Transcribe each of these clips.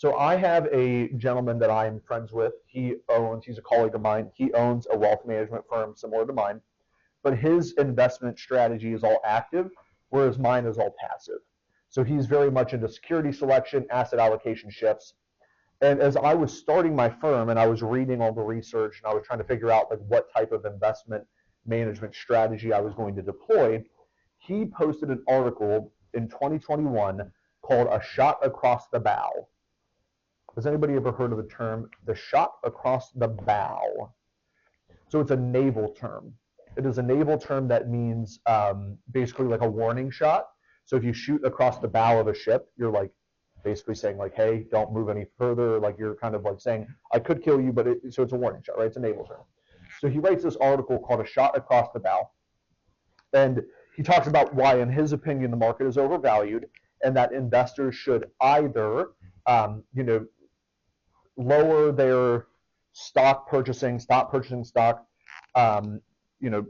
So I have a gentleman that I'm friends with. He's a colleague of mine. He owns a wealth management firm similar to mine, but his investment strategy is all active, whereas mine is all passive. So he's very much into security selection, asset allocation shifts. And as I was starting my firm and I was reading all the research and I was trying to figure out like what type of investment management strategy I was going to deploy, he posted an article in 2021 called "A Shot Across the Bow." Has anybody ever heard of the term "the shot across the bow"? So it's a naval term. It is a naval term that means basically like a warning shot. So if you shoot across the bow of a ship, you're like basically saying like, hey, don't move any further. Like you're kind of like saying, I could kill you, but so it's a warning shot, right? It's a naval term. So he writes this article called "A Shot Across the Bow." And he talks about why, in his opinion, the market is overvalued and that investors should either, lower their stock purchasing, stop purchasing stock,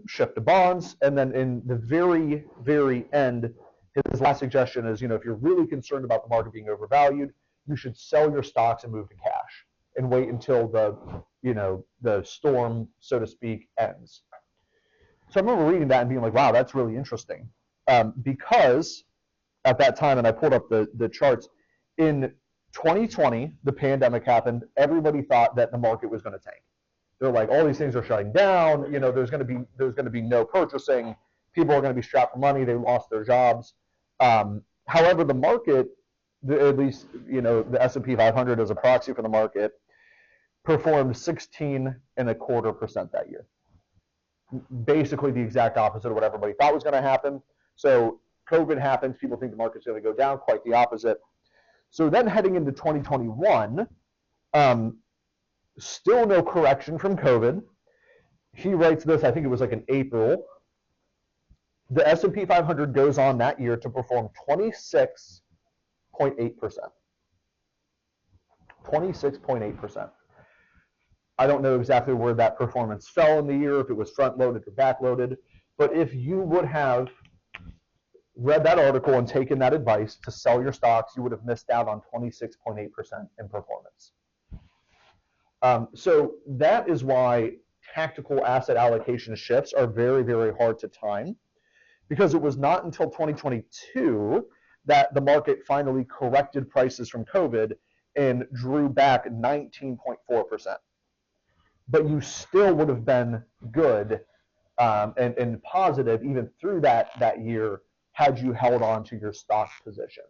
shift to bonds. And then in the very, very end, his last suggestion is, if you're really concerned about the market being overvalued, you should sell your stocks and move to cash and wait until the storm, so to speak, ends. So I remember reading that and being like, wow, that's really interesting. Because at that time, and I pulled up the charts, in 2020, the pandemic happened. Everybody thought that the market was going to tank. They're like, all these things are shutting down. There's going to be no purchasing. People are going to be strapped for money. They lost their jobs. However, the market, at least the S&P 500 as a proxy for the market, performed 16.25% that year. Basically the exact opposite of what everybody thought was going to happen. So COVID happens. People think the market's going to go down. Quite the opposite. So then heading into 2021, still no correction from COVID. He writes this, I think it was like in April. The S&P 500 goes on that year to perform 26.8%. 26.8%. I don't know exactly where that performance fell in the year, if it was front-loaded or back-loaded, but if you would have read that article and taken that advice to sell your stocks, you would have missed out on 26.8% in performance. So that is why tactical asset allocation shifts are very, very hard to time, because it was not until 2022 that the market finally corrected prices from COVID and drew back 19.4%. But you still would have been good and positive even through that year had you held on to your stock position.